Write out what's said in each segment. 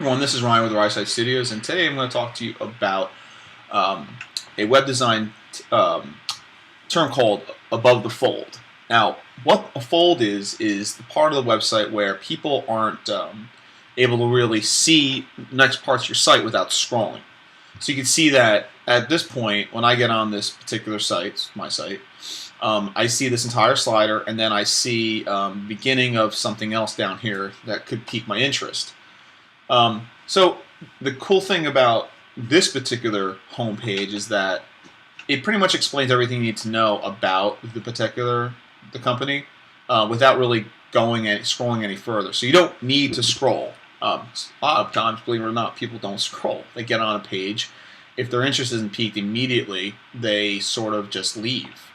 Everyone, this is Ryan with RiSite Studios, and today I'm going to talk to you about a web design term called above the fold. Now, what a fold is the part of the website where people aren't able to really see next parts of your site without scrolling. So you can see that at this point, when I get on this particular site, my site, I see this entire slider, and then I see beginning of something else down here that could pique my interest. So the cool thing about this particular homepage is that it pretty much explains everything you need to know about the company without really scrolling any further. So you don't need to scroll. A lot of times, believe it or not, people don't scroll. They get on a page. If their interest isn't piqued immediately, they sort of just leave.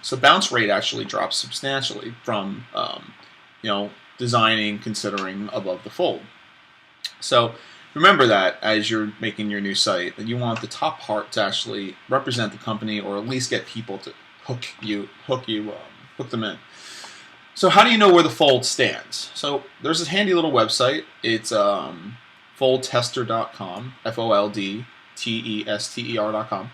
So bounce rate actually drops substantially from considering above the fold. So remember that as you're making your new site, that you want the top part to actually represent the company, or at least get people to hook them in. So how do you know where the fold stands? So there's a handy little website. It's foldtester.com, foldtester.com.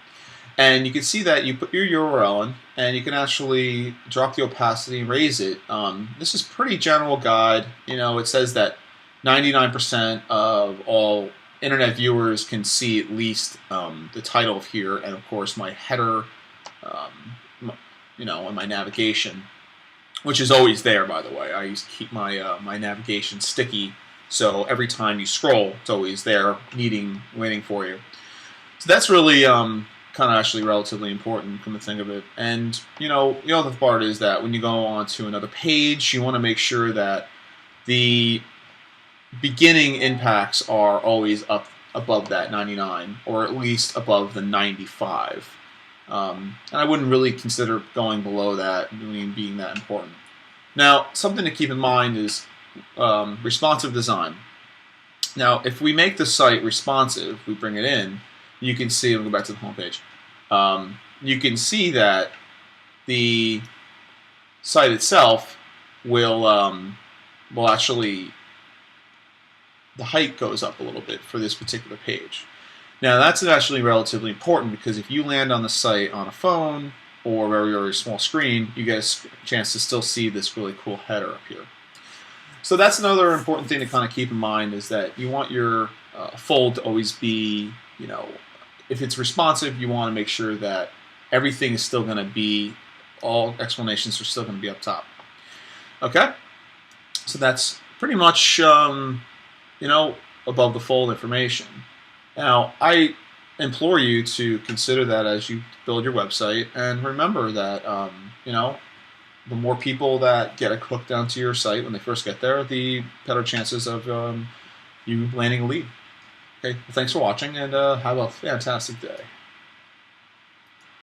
And you can see that you put your URL in, and you can actually drop the opacity and raise it. This is pretty general guide. It says that 99% of all internet viewers can see at least the title of here, and of course my header, and my navigation, which is always there, by the way. I used to keep my my navigation sticky, so every time you scroll, it's always there, waiting for you. So that's really kind of actually relatively important, come to think of it. And the other part is that when you go on to another page, you want to make sure that the beginning impacts are always up above that 99, or at least above the 95. And I wouldn't really consider going below that, being that important. Now, something to keep in mind is responsive design. Now, if we make the site responsive, we bring it in, you can see, we'll go back to the home page, you can see that the site itself will actually, the height goes up a little bit for this particular page. Now that's actually relatively important, because if you land on the site on a phone or a very, very small screen, you get a chance to still see this really cool header up here. So that's another important thing to kind of keep in mind, is that you want your fold to always be, if it's responsive, you want to make sure that everything is still going to be, all explanations are still going to be up top. Okay? So that's pretty much above the fold information. Now, I implore you to consider that as you build your website, and remember that the more people that get hooked onto your site when they first get there, the better chances of you landing a lead. Okay, well, thanks for watching, and have a fantastic day.